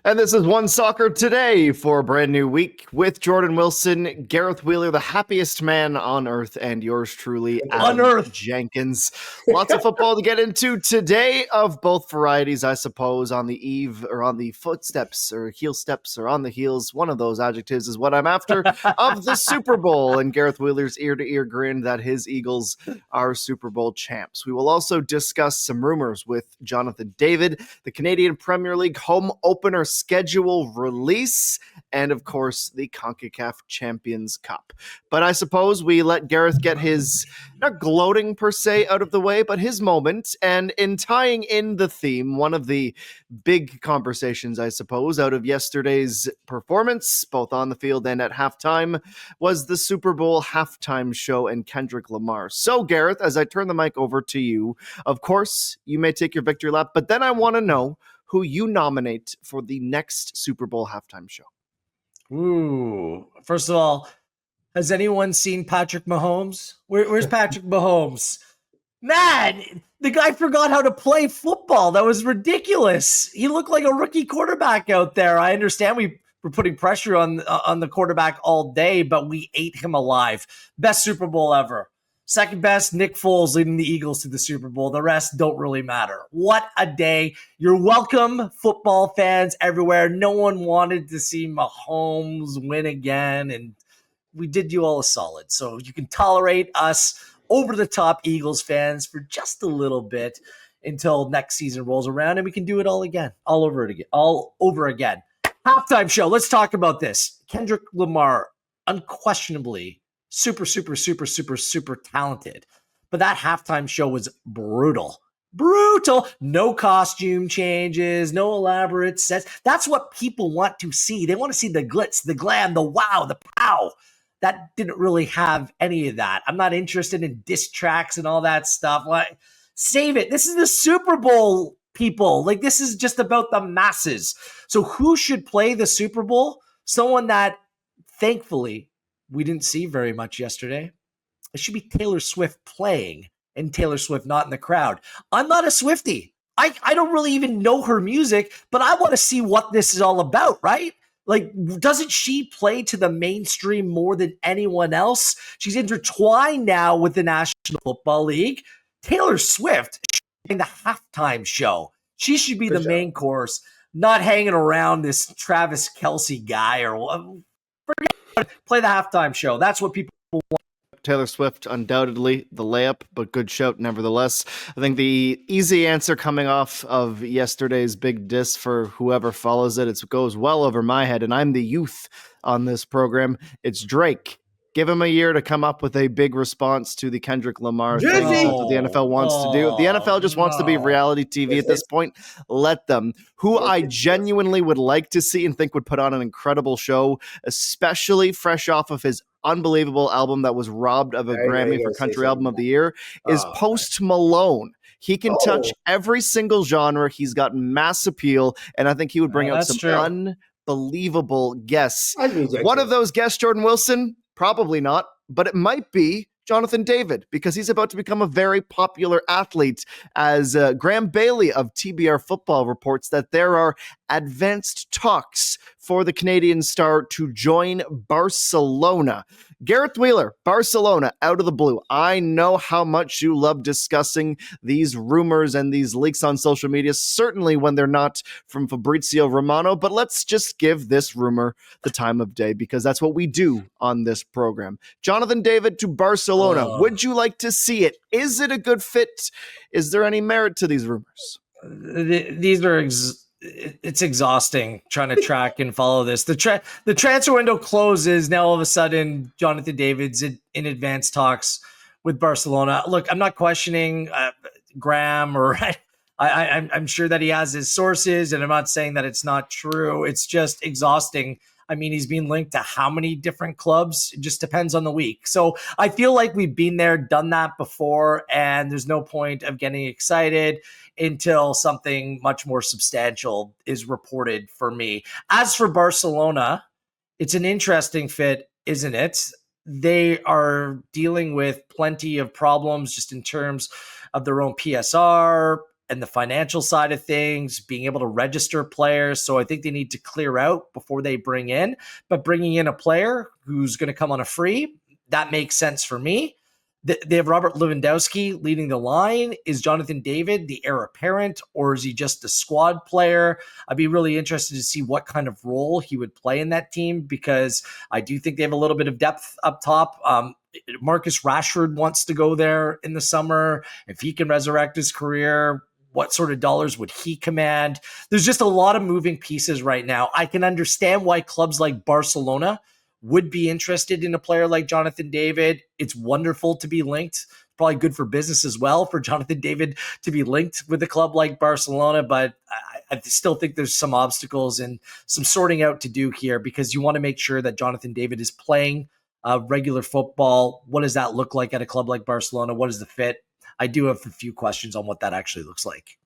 And this is OneSoccer Today for a brand new week with Jordan Wilson, Gareth Wheeler, the happiest man on earth, and yours truly, Adam Jenkins. Lots of football to get into today of both varieties, I suppose, on the eve or on the footsteps or heel steps or on the heels. One of those adjectives is what I'm after of the Super Bowl, and Gareth Wheeler's ear-to-ear grin that his Eagles are Super Bowl champs. We will also discuss some rumors with Jonathan David, the Canadian Premier League home opener schedule release, and of course the Concacaf Champions Cup. But I suppose we let Gareth get his, not gloating per se, out of the way, but his moment. And in tying in the theme, one of the big conversations, I suppose, out of yesterday's performance, both on the field and at halftime, was the Super Bowl halftime show and Kendrick Lamar. So Gareth, as I turn the mic over to you, of course you may take your victory lap, but then I want to know who you nominate for the next Super Bowl halftime show. Ooh, first of all, has anyone seen Patrick Mahomes? Where's Patrick Mahomes? Man, the guy forgot how to play football. That was ridiculous. He looked like a rookie quarterback out there. I understand we were putting pressure on the quarterback all day, but we ate him alive. Best Super Bowl ever. Second best, Nick Foles leading the Eagles to the Super Bowl. The rest don't really matter. What a day. You're welcome, football fans everywhere. No one wanted to see Mahomes win again, and we did you all a solid. So you can tolerate us over-the-top Eagles fans for just a little bit until next season rolls around, and we can do it all again, all over again. Halftime show. Let's talk about this. Kendrick Lamar, unquestionably super talented. But that halftime show was brutal. No costume changes, no elaborate sets. That's what people want to see. They want to see the glitz, the glam, the wow, the pow. That didn't really have any of that. I'm not interested in diss tracks and all that stuff. Like, save it. This is the Super Bowl, people. Like, this is just about the masses. So who should play the Super Bowl? Someone that, thankfully, we didn't see very much yesterday. It should be Taylor Swift playing and Taylor Swift not in the crowd. I'm not a Swiftie. I don't really even know her music, but I want to see what this is all about, right? Like, doesn't she play to the mainstream more than anyone else? She's intertwined now with the National Football League. Taylor Swift in the halftime show. She should be the main course, not hanging around this Travis Kelce guy or forget. Play the halftime show. That's what people want. Taylor Swift, undoubtedly the layup, but good shout nevertheless. I think the easy answer coming off of yesterday's big diss for whoever follows it, it goes well over my head, and I'm the youth on this program. It's Drake. Give him a year to come up with a big response to the Kendrick Lamar thing. That's what the NFL wants to do. If the NFL just wants to be reality TV at this point, let them. Who I genuinely would like to see and think would put on an incredible show, especially fresh off of his unbelievable album that was robbed of a Grammy for Country Album of the Year, is Post Malone. He can touch every single genre. He's got mass appeal, and I think he would bring out some unbelievable guests. One of those guests, Jordan Wilson, probably not, but it might be Jonathan David, because he's about to become a very popular athlete, as Graham Bailey of TBR Football reports that there are advanced talks for the Canadian star to join Barcelona. Gareth Wheeler, Barcelona, out of the blue. I know how much you love discussing these rumors and these leaks on social media, certainly when they're not from Fabrizio Romano, but let's just give this rumor the time of day, because that's what we do on this program. Jonathan David to Barcelona. Would you like to see it? Is it a good fit? Is there any merit to these rumors? These are it's exhausting trying to track and follow this. The transfer window closes. Now all of a sudden, Jonathan David's in advanced talks with Barcelona. Look, I'm not questioning Graham, or I'm sure that he has his sources, and I'm not saying that it's not true. It's just exhausting. I mean, he's being linked to how many different clubs? It just depends on the week. So I feel like we've been there, done that before, and there's no point of getting excited until something much more substantial is reported for me. As for Barcelona, it's an interesting fit, isn't it? They are dealing with plenty of problems just in terms of their own PSR, and the financial side of things, being able to register players. So I think they need to clear out before they bring in. But bringing in a player who's going to come on a free, that makes sense for me. They have Robert Lewandowski leading the line. Is Jonathan David the heir apparent, or is he just a squad player? I'd be really interested to see what kind of role he would play in that team, because I do think they have a little bit of depth up top. Marcus Rashford wants to go there in the summer. If he can resurrect his career, what sort of dollars would he command? There's just a lot of moving pieces right now. I can understand why clubs like Barcelona would be interested in a player like Jonathan David. It's wonderful to be linked. Probably good for business as well for Jonathan David to be linked with a club like Barcelona. But I still think there's some obstacles and some sorting out to do here, because you want to make sure that Jonathan David is playing regular football. What does that look like at a club like Barcelona? What is the fit? I do have a few questions on what that actually looks like.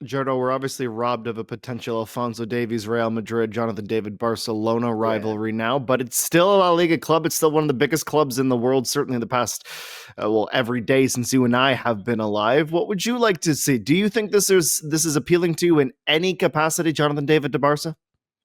Jordo, we're obviously robbed of a potential Alphonso Davies, Real Madrid, Jonathan David, Barcelona rivalry now, but it's still a La Liga club. It's still one of the biggest clubs in the world, certainly in the past, every day since you and I have been alive. What would you like to see? Do you think this is appealing to you in any capacity, Jonathan David to Barca?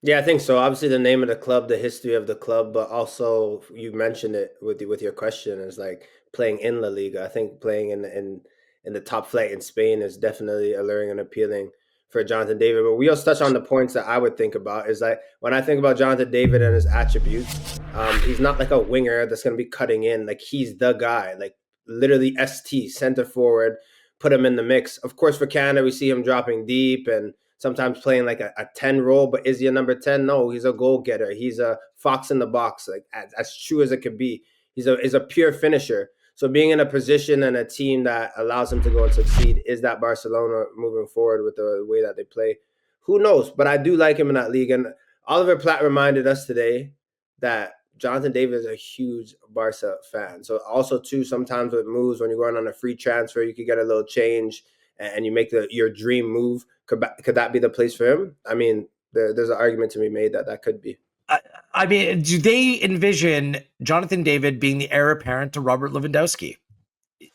Yeah, I think so. Obviously, the name of the club, the history of the club, but also you mentioned it with your question, is like playing in La Liga. I think playing in the top flight in Spain is definitely alluring and appealing for Jonathan David. But we also touch on the points that I would think about. Is like when I think about Jonathan David and his attributes, he's not like a winger that's going to be cutting in. Like, he's the guy, like literally ST, center forward, put him in the mix. Of course, for Canada, we see him dropping deep and sometimes playing like a 10 role, but is he a number 10? No, he's a goal getter. He's a fox in the box, like as true as it could be. He's a pure finisher. So being in a position and a team that allows him to go and succeed, is that Barcelona moving forward with the way that they play? Who knows? But I do like him in that league. And Oliver Platt reminded us today that Jonathan David is a huge Barca fan. So also, too, sometimes with moves, when you're going on a free transfer, you could get a little change and you make your dream move. Could that be the place for him? I mean, there's an argument to be made that could be. I mean, do they envision Jonathan David being the heir apparent to Robert Lewandowski?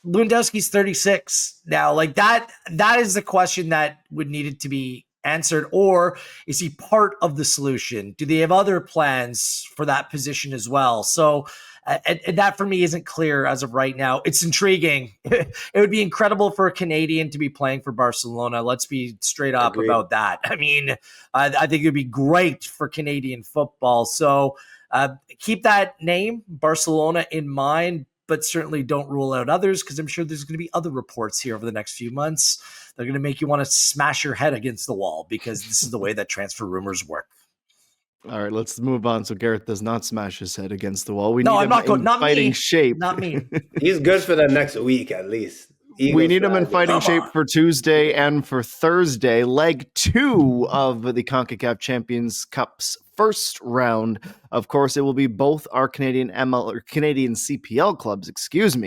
Lewandowski's 36 now. Like that is the question that would needed to be answered. Or is he part of the solution? Do they have other plans for that position as well? So and that for me isn't clear as of right now. It's intriguing. It would be incredible for a Canadian to be playing for Barcelona. Let's be straight up about that. I mean, I think it would be great for Canadian football. So keep that name, Barcelona, in mind, but certainly don't rule out others, because I'm sure there's going to be other reports here over the next few months. They're going to make you want to smash your head against the wall, because this is the way that transfer rumors work. All right, let's move on so Gareth does not smash his head against the wall. I'm not going. Not fighting me. shape. Not me. He's good for the next week at least. We need him in fighting shape for Tuesday and for Thursday, leg 2 of the Concacaf Champions Cup's first round. Of course, it will be both our Canadian CPL clubs,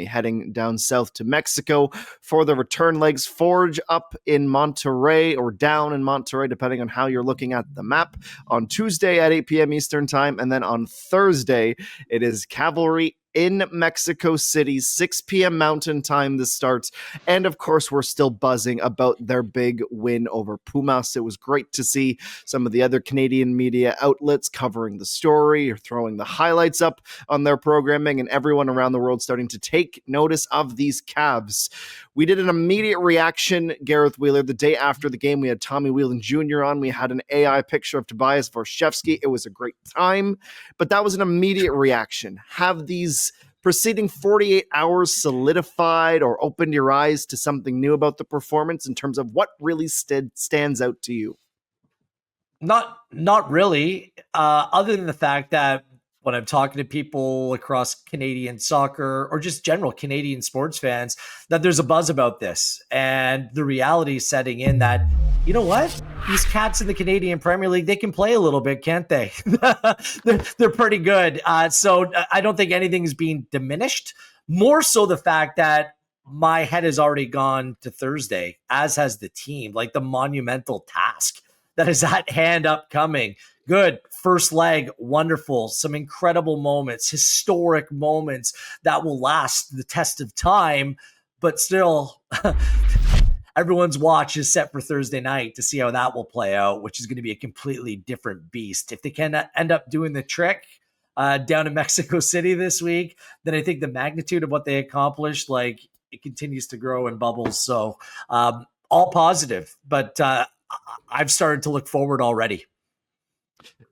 heading down south to Mexico for the return legs. Forge up in Monterrey or down in Monterrey, depending on how you're looking at the map, on Tuesday at 8 p.m. Eastern time. And then on Thursday, it is Cavalry in Mexico City, 6 p.m. Mountain Time this starts. And of course, we're still buzzing about their big win over Pumas. It was great to see some of the other Canadian media outlets covering the story or throwing the highlights up on their programming, and everyone around the world starting to take notice of these Cavs. We did an immediate reaction, Gareth Wheeler. The day after the game, we had Tommy Whelan Jr. on. We had an AI picture of Tobias Vorshevsky. It was a great time, but that was an immediate reaction. Have these preceding 48 hours solidified or opened your eyes to something new about the performance in terms of what really stands out to you? Not really, other than the fact that when I'm talking to people across Canadian soccer or just general Canadian sports fans, that there's a buzz about this, and the reality is setting in that, you know what? These cats in the Canadian Premier League, they can play a little bit, can't they? they're pretty good. So I don't think anything's being diminished. More so the fact that my head has already gone to Thursday, as has the team, like the monumental task that is at hand upcoming. Good. First leg, wonderful. Some incredible moments, historic moments that will last the test of time. But still, everyone's watch is set for Thursday night to see how that will play out, which is going to be a completely different beast. If they can end up doing the trick down in Mexico City this week, then I think the magnitude of what they accomplished, like, it continues to grow in bubbles. So all positive, but I've started to look forward already.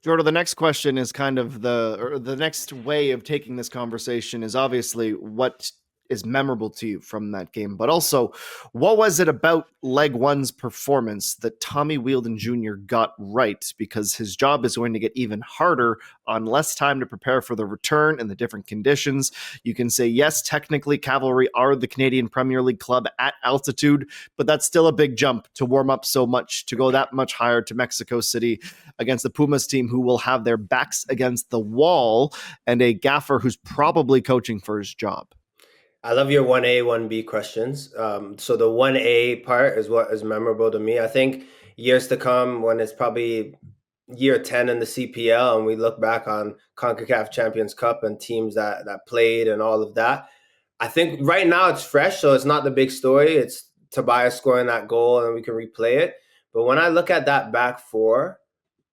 Jordan, the next question is kind of the next way of taking this conversation is obviously what is memorable to you from that game, but also what was it about leg one's performance that Tommy Wheeldon Jr. got right? Because his job is going to get even harder on less time to prepare for the return and the different conditions. You can say, yes, technically Cavalry are the Canadian Premier League club at altitude, but that's still a big jump to warm up so much, to go that much higher to Mexico City against the Pumas team, who will have their backs against the wall and a gaffer who's probably coaching for his job. I love your 1A, 1B questions. So the 1A part is what is memorable to me. I think years to come, when it's probably year 10 in the CPL and we look back on Concacaf Champions Cup and teams that played and all of that, I think right now it's fresh, so it's not the big story. It's Tobias scoring that goal and we can replay it. But when I look at that back four,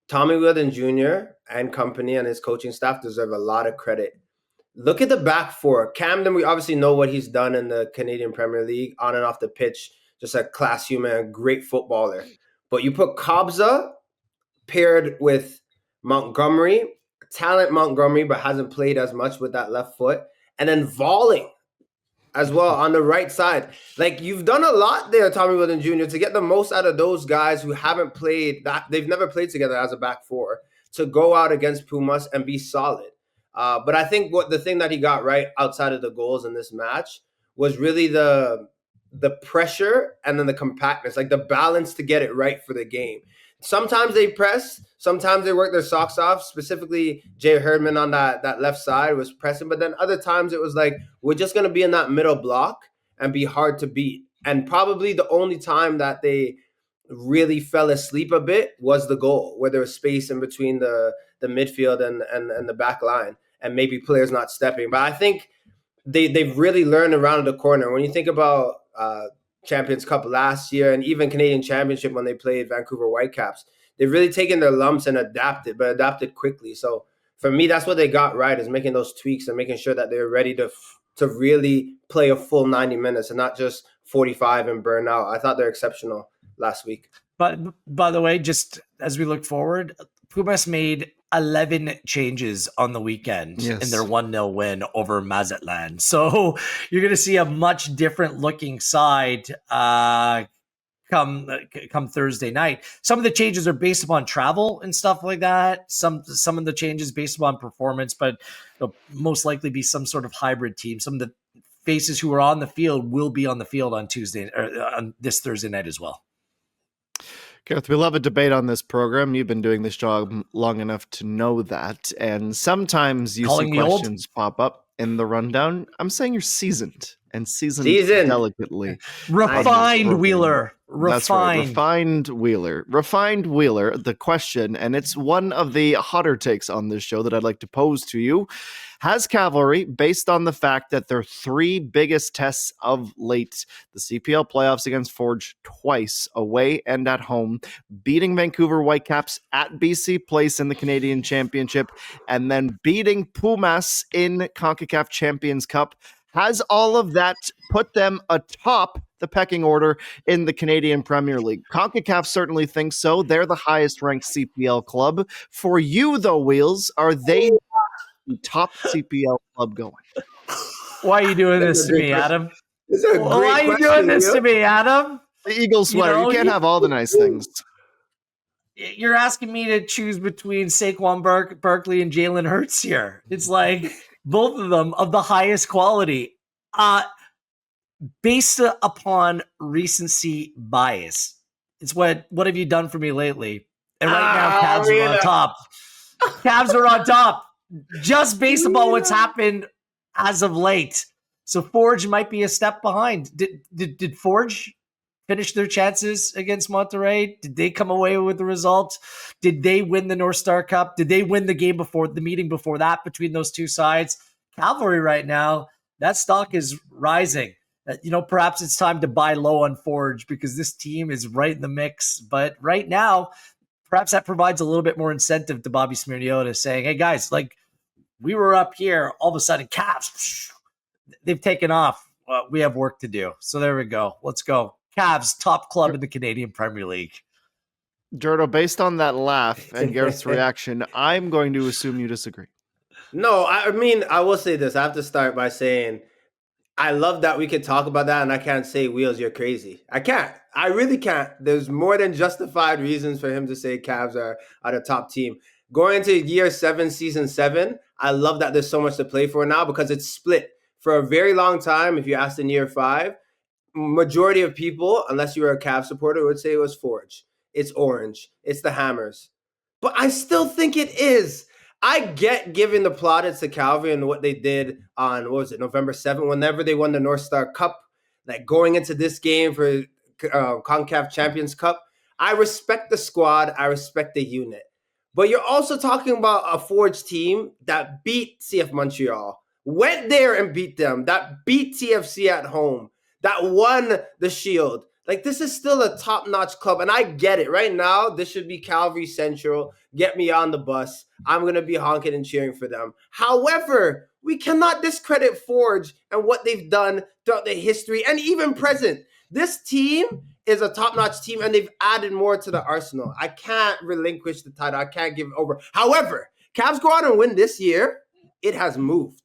Tommy Wheeldon Jr. and company and his coaching staff deserve a lot of credit. Look at the back four. Camden, we obviously know what he's done in the Canadian Premier League, on and off the pitch, just a class human, a great footballer. But you put Kobza paired with Montgomery, talent Montgomery, but hasn't played as much with that left foot, and then Valling as well on the right side. Like, you've done a lot there, Tommy Wheeldon Jr., to get the most out of those guys who haven't played, that they've never played together as a back four, to go out against Pumas and be solid. But I think the thing that he got right outside of the goals in this match was really the pressure and then the compactness, like the balance to get it right for the game. Sometimes they press, sometimes they work their socks off. Specifically, Jay Herdman on that left side was pressing, but then other times it was like, we're just going to be in that middle block and be hard to beat. And probably the only time that they really fell asleep a bit was the goal, where there was space in between the midfield and the back line, and maybe players not stepping. But I think they've really learned around the corner. When you think about Champions Cup last year and even Canadian Championship when they played Vancouver Whitecaps, they've really taken their lumps and adapted quickly. So for me, that's what they got right, is making those tweaks and making sure that they're ready to really play a full 90 minutes and not just 45 and burn out. I thought they're exceptional last week. But by the way, just as we look forward, Pumas made 11 changes on the weekend in their 1-0 win over Mazatlan. So you're going to see a much different looking side come Thursday night. Some of the changes are based upon travel and stuff like that. Some of the changes based upon performance, but it'll most likely be some sort of hybrid team. Some of the faces who are on the field will be on the field on Tuesday or on this Thursday night as well. Gareth, we love a debate on this program. You've been doing this job long enough to know that. And sometimes you see questions pop up in the rundown. I'm saying you're seasoned and seasoned delicately. Refined Wheeler. That's right. Refined Wheeler. Refined Wheeler, the question, and it's one of the hotter takes on this show that I'd like to pose to you. Has Cavalry, based on the fact that their three biggest tests of late, the CPL playoffs against Forge twice, away and at home, beating Vancouver Whitecaps at BC Place in the Canadian Championship, and then beating Pumas in Concacaf Champions Cup, has all of that put them atop the pecking order in the Canadian Premier League? CONCACAF certainly thinks so. They're the highest ranked CPL club. For you, though, Wheels, are they the top CPL club going? Why are you doing this to me, Adam? Why are you doing this to me, Adam? The Eagles sweater. You can't have all the nice things. You're asking me to choose between Saquon Barkley and Jalen Hurts here. It's like both of them of the highest quality. Based upon recency bias. It's what have you done for me lately? And right now, Cavs are on top. Cavs are on top. Just based upon what's happened as of late. So Forge might be a step behind. Did Forge finish their chances against Monterrey? Did they come away with the result? Did they win the North Star Cup? Did they win the game before the meeting before that between those two sides? Cavalry right now, that stock is rising. Perhaps it's time to buy low on Forge because this team is right in the mix. But right now, perhaps that provides a little bit more incentive to Bobby Smirniota saying, hey, guys, like we were up here, all of a sudden, Cavs, they've taken off. We have work to do. So there we go. Let's go. Cavs, top club in the Canadian Premier League. Jordo, based on that laugh and Gareth's reaction, I'm going to assume you disagree. No, I mean, I will say this. I have to start by saying I love that we could talk about that, and I can't say, Wheels, you're crazy. I can't. I really can't. There's more than justified reasons for him to say Cavs are the top team. Going into year 7, season 7, I love that there's so much to play for now because it's split. For a very long time, if you asked in year 5, majority of people, unless you were a Cavs supporter, would say it was Forge. It's Orange. It's the Hammers. But I still think it is. I get giving the plaudits to Cavalry and what they did on, November 7th, whenever they won the North Star Cup, like going into this game for Concacaf Champions Cup. I respect the squad. I respect the unit. But you're also talking about a Forge team that beat CF Montreal, went there and beat them, that beat TFC at home, that won the Shield. Like, this is still a top-notch club, and I get it. Right now, this should be Cavalry Central. Get me on the bus. I'm going to be honking and cheering for them. However, we cannot discredit Forge and what they've done throughout the history and even present. This team is a top-notch team, and they've added more to the arsenal. I can't relinquish the title. I can't give it over. However, Cavs go out and win this year, it has moved.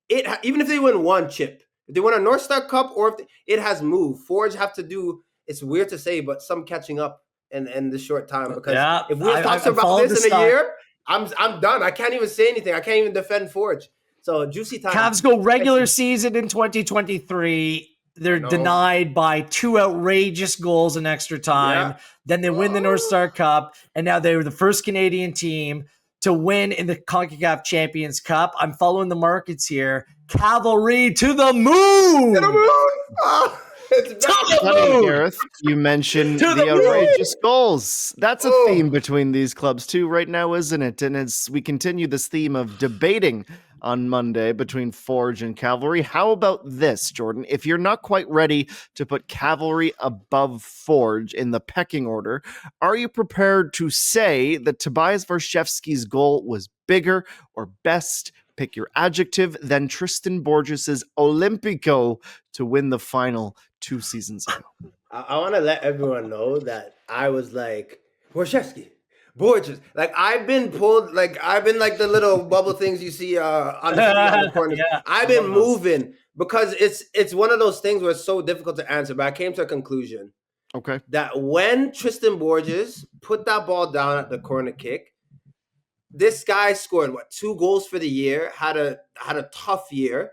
Even if they win one chip, if they win a North Star Cup, or if it has moved, Forge have to do, it's weird to say, but some catching up in this short time. Because if we talk about this in a year, I'm done. I can't even say anything. I can't even defend Forge. So juicy time. Cavs go regular season in 2023. They're denied by 2 outrageous goals in extra time. Yeah. Then they win the North Star Cup, and now they were the first Canadian team to win in the Concacaf Champions Cup. I'm following the markets here. Cavalry to the moon! To the moon! Oh, it's funny, Gareth. You mentioned the outrageous goals. That's a theme between these clubs too right now, isn't it? And as we continue this theme of debating on Monday between Forge and Cavalry, how about this, Jordan? If you're not quite ready to put Cavalry above Forge in the pecking order, are you prepared to say that Tobias Warszewski's goal was bigger or best, pick your adjective, than Tristan Borges' Olympico to win the final 2 seasons ago? I want to let everyone know that I was like, Warszewski, Borges. Like, I've been pulled, like, I've been like the little bubble things you see on the corner. Yeah, I've been moving because it's one of those things where it's so difficult to answer, but I came to a conclusion. Okay. That when Tristan Borges put that ball down at the corner kick, this guy scored 2 goals for the year, had a tough year,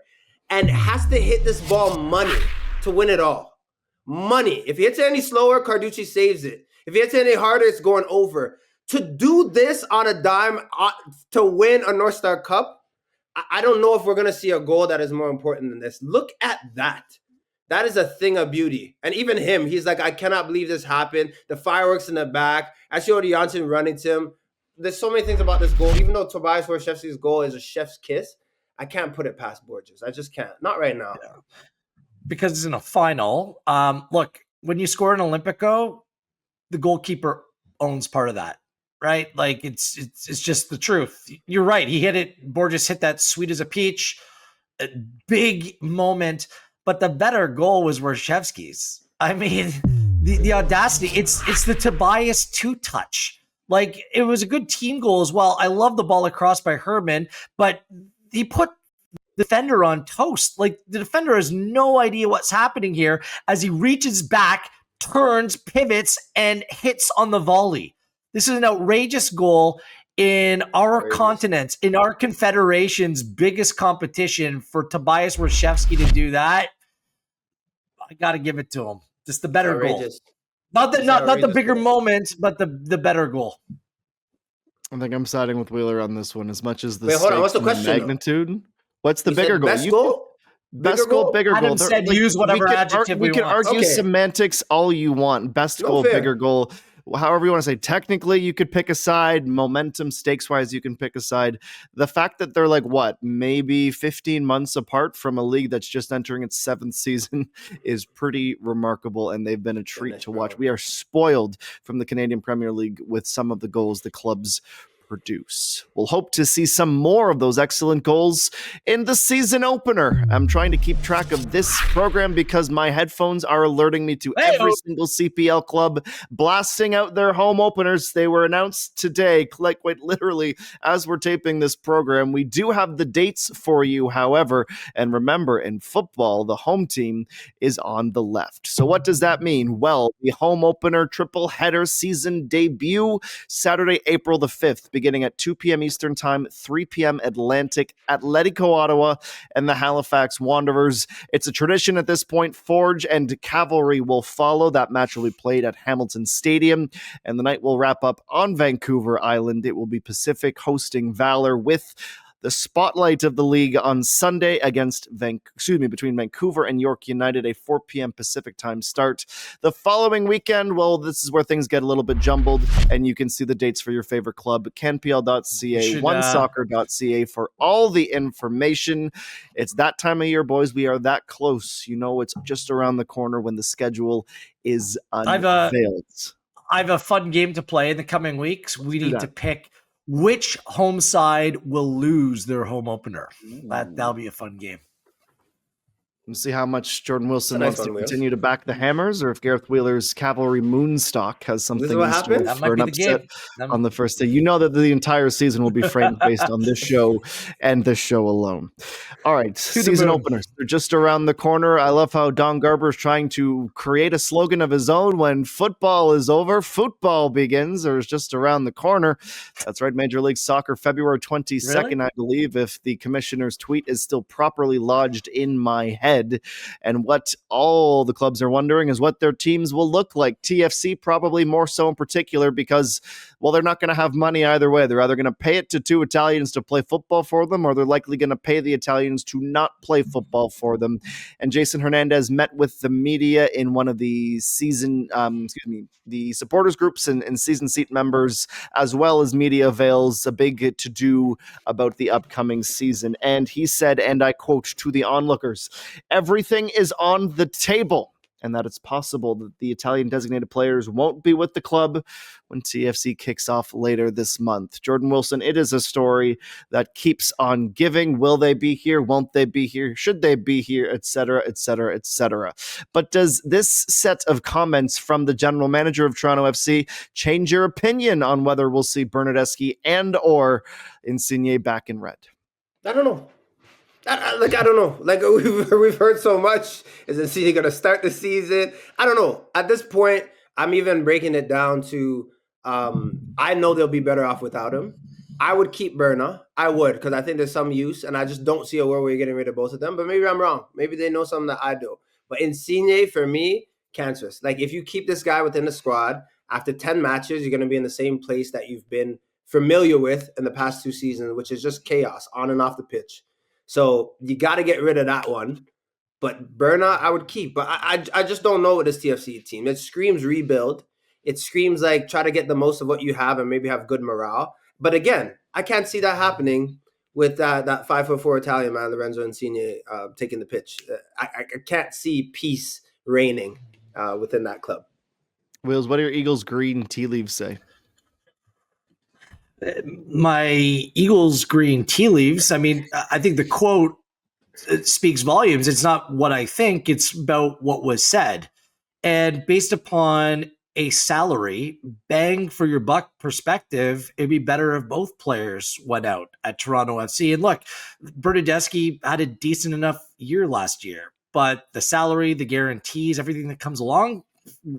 and has to hit this ball money to win it all. Money. If he hits it any slower, Carducci saves it. If he hits it any harder, it's going over. To do this on a dime to win a North Star Cup, I don't know if we're going to see a goal that is more important than this. Look at that. That is a thing of beauty. And even him, he's like, I cannot believe this happened. The fireworks in the back. I showed Janssen running to him. There's so many things about this goal. Even though Tobias Warszewski's goal is a chef's kiss, I can't put it past Borges. I just can't. Not right now. Yeah. Because it's in a final. Look, when you score an Olympico, the goalkeeper owns part of that, right? Like, it's just the truth. You're right. He hit it. Borges hit that sweet as a peach. A big moment. But the better goal was Warszewski's. I mean, the audacity. It's the Tobias 2-touch. Like, it was a good team goal as well. I love the ball across by Herman, but he put the defender on toast. Like, the defender has no idea what's happening here as he reaches back, turns, pivots, and hits on the volley. This is an outrageous goal in our continent, in our confederation's biggest competition. For Tobias Warszewski to do that, I got to give it to him. Just the better goal. Not the bigger moment, but the better goal. I think I'm siding with Wheeler on this one as much as the What's the question, magnitude. What's the bigger goal? Best goal? Best goal, bigger Adam goal. said use whatever adjective we can want. argue semantics all you want. Best goal, bigger goal. however you want to say, technically you could pick a side, momentum stakes wise you can pick a side. The fact that they're like maybe 15 months apart from a league that's just entering its 7th season is pretty remarkable, and they've been a treat to watch. We are spoiled from the Canadian Premier League with some of the goals the clubs produce. We'll hope to see some more of those excellent goals in the season opener. I'm trying to keep track of this program because my headphones are alerting me to every single CPL club blasting out their home openers. They were announced today, like quite literally as we're taping this program. We do have the dates for you, however, and remember, in football, the home team is on the left. So what does that mean? Well, the home opener triple header season debut Saturday, April the 5th, beginning at 2 p.m. Eastern Time, 3 p.m. Atlantic, Atletico Ottawa and the Halifax Wanderers. It's a tradition at this point. Forge and Cavalry will follow. That match will be played at Hamilton Stadium, and the night will wrap up on Vancouver Island. It will be Pacific hosting Valor, with the spotlight of the league on Sunday between Vancouver and York United, a 4 p.m. Pacific time start. The following weekend, well, this is where things get a little bit jumbled, and you can see the dates for your favorite club, canpl.ca, onesoccer.ca for all the information. It's that time of year, boys. We are that close. You know, it's just around the corner when the schedule is unveiled. I have a fun game to play in the coming weeks. We need to pick which home side will lose their home opener. That'll be a fun game. We'll see how much Jordan Wilson wants to continue to back the Hammers, or if Gareth Wheeler's Cavalry Moonstock has something in store for an upset on the first day. You know that the entire season will be framed based on this show and this show alone. All right, season openers. They're just around the corner. I love how Don Garber is trying to create a slogan of his own. When football is over, football begins, or is just around the corner. That's right, Major League Soccer, February 22nd, really? I believe, if the commissioner's tweet is still properly lodged in my head. And what all the clubs are wondering is what their teams will look like. TFC probably more so in particular because, well, they're not going to have money either way. They're either going to pay it to 2 Italians to play football for them, or they're likely going to pay the Italians to not play football for them. And Jason Hernandez met with the media in one of the the supporters groups and season seat members, as well as media avails, a big to-do about the upcoming season. And he said, and I quote to the onlookers, "Everything is on the table," and that it's possible that the Italian designated players won't be with the club when TFC kicks off later this month. Jordan Wilson, it is a story that keeps on giving. Will they be here? Won't they be here? Should they be here? Etc., etc., etc. But does this set of comments from the general manager of Toronto FC change your opinion on whether we'll see Bernardeschi and or Insigne back in red? I don't know. I don't know. Like, we've heard so much. Is Insigne going to start the season? I don't know. At this point, I'm even breaking it down to I know they'll be better off without him. I would keep Berna. I would, because I think there's some use, and I just don't see a world where you're getting rid of both of them. But maybe I'm wrong. Maybe they know something that I do. But Insigne, for me, cancerous. Like, if you keep this guy within the squad, after 10 matches, you're going to be in the same place that you've been familiar with in the past 2 seasons, which is just chaos on and off the pitch. So you got to get rid of that one. But Berna, I would keep. But I just don't know with this TFC team. It screams rebuild. It screams like try to get the most of what you have and maybe have good morale. But again, I can't see that happening with that 5'4" Italian man, Lorenzo Insigne, taking the pitch. I can't see peace reigning within that club. Wills, what do your Eagles green tea leaves say? My Eagles green tea leaves, I mean, I think the quote speaks volumes. It's not what I think, it's about what was said. And based upon a salary, bang for your buck perspective, it'd be better if both players went out at Toronto FC. And look, Bernardeschi had a decent enough year last year, but the salary, the guarantees, everything that comes along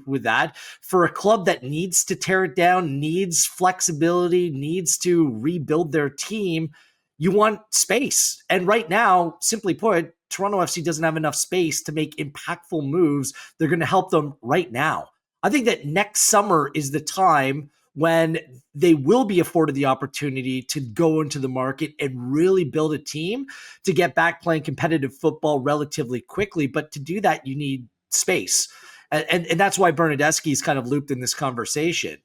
with that, for a club that needs to tear it down, needs flexibility, needs to rebuild their team, you want space. And right now, simply put, Toronto FC doesn't have enough space to make impactful moves. They're going to help them right now. I think that next summer is the time when they will be afforded the opportunity to go into the market and really build a team to get back playing competitive football relatively quickly. But to do that, you need space. and that's why Bernadeschi is kind of looped in this conversation.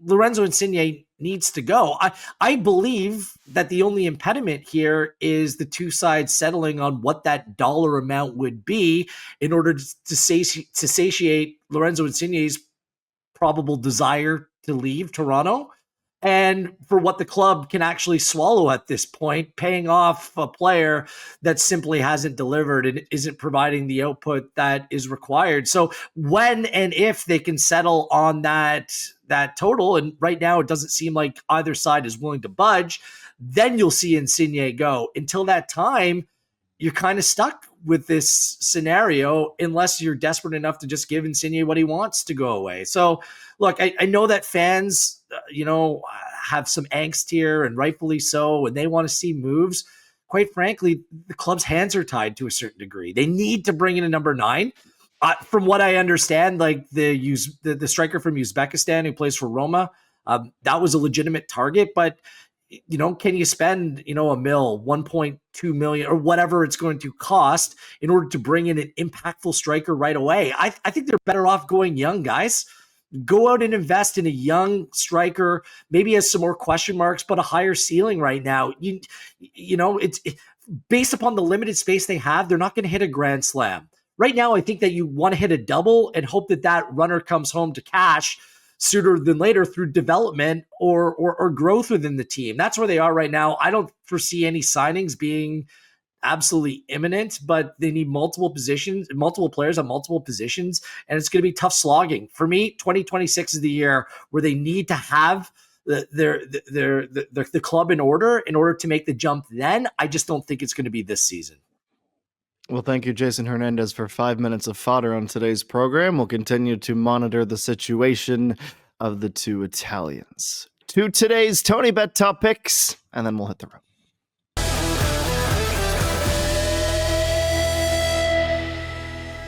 Lorenzo Insigne needs to go. I believe that the only impediment here is the two sides settling on what that dollar amount would be in order to satiate Lorenzo Insigne's probable desire to leave Toronto, and for what the club can actually swallow at this point, paying off a player that simply hasn't delivered and isn't providing the output that is required. So when and if they can settle on that total, and right now it doesn't seem like either side is willing to budge, then you'll see Insigne go. Until that time, you're kind of stuck with this scenario unless you're desperate enough to just give Insigne what he wants to go away. So look, I know that fans, have some angst here, and rightfully so, and they want to see moves. Quite frankly, the club's hands are tied to a certain degree. They need to bring in a number 9. From what I understand, like the striker from Uzbekistan who plays for Roma, that was a legitimate target, but can you spend, $1 million, 1.2 million, or whatever it's going to cost in order to bring in an impactful striker right away? I think they're better off going young, guys. Go out and invest in a young striker, maybe has some more question marks, but a higher ceiling right now. It's based upon the limited space they have, they're not going to hit a grand slam. Right now, I think that you want to hit a double and hope that runner comes home to cash sooner than later through development or growth within the team. That's where they are right now. I don't foresee any signings being absolutely imminent, but they need multiple players on multiple positions, and it's going to be tough slogging. For me, 2026 is the year where they need to have the club in order to make the jump. Then I just don't think it's going to be this season. Well, thank you, Jason Hernandez, for 5 minutes of fodder on today's program. We'll continue to monitor the situation of the two Italians. To today's Tony Bet Top Picks, and then we'll hit the road.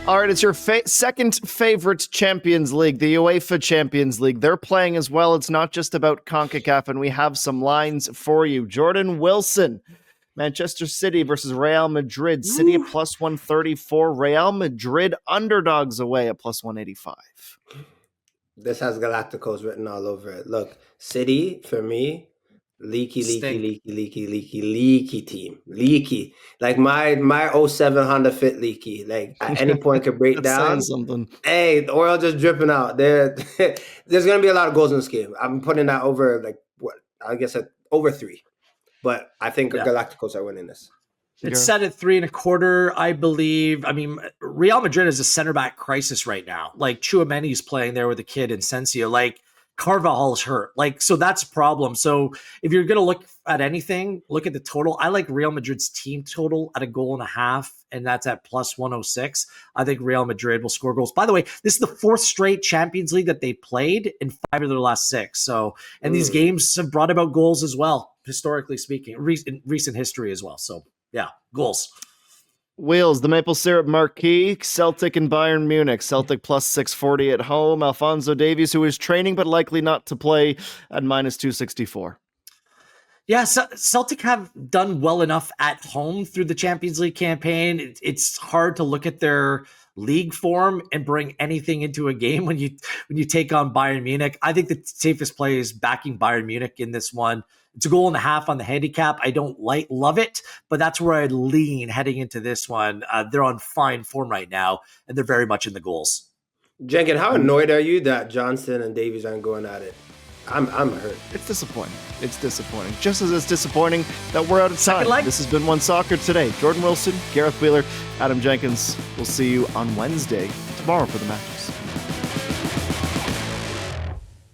All right, it's your second favorite Champions League, the UEFA Champions League. They're playing as well. It's not just about CONCACAF, and we have some lines for you. Jordan Wilson, Manchester City versus Real Madrid. City at plus 134. Real Madrid underdogs away at plus 185. This has Galacticos written all over it. Look, City, for me, leaky team. Leaky. Like my 07 Honda Fit leaky. Like at any point could break down. Something. Hey, the oil just dripping out. There's going to be a lot of goals in this game. I'm putting that over, over 3. But I think Galacticos are winning this. It's set at 3.25, I believe. I mean, Real Madrid is a center back crisis right now. Like Tchouaméni's playing there with a kid in Sensio. Like Carvajal's hurt. Like, so that's a problem. So if you're going to look at anything, look at the total. I like Real Madrid's team total at 1.5 goals, and that's at plus 106. I think Real Madrid will score goals. By the way, this is the 4th straight Champions League that they played in 5 of their last 6. So, and these games have brought about goals as well, historically speaking, recent history as well. So, yeah, goals. Wheels, the Maple Syrup Marquee, Celtic and Bayern Munich. Celtic plus 640 at home. Alphonso Davies, who is training but likely not to play, at minus 264. Yeah, Celtic have done well enough at home through the Champions League campaign. It's hard to look at their league form and bring anything into a game when you take on Bayern Munich. I think the safest play is backing Bayern Munich in this one. It's 1.5 goals on the handicap. I don't love it, but that's where I'd lean heading into this one. They're on fine form right now, and they're very much in the goals. Jenkins, how annoyed are you that Johnson and Davies aren't going at it? I'm hurt. It's disappointing. Just as it's disappointing that we're out of time. This has been OneSoccer Today. Jordan Wilson, Gareth Wheeler, Adam Jenkins. We'll see you on Wednesday, tomorrow, for the match.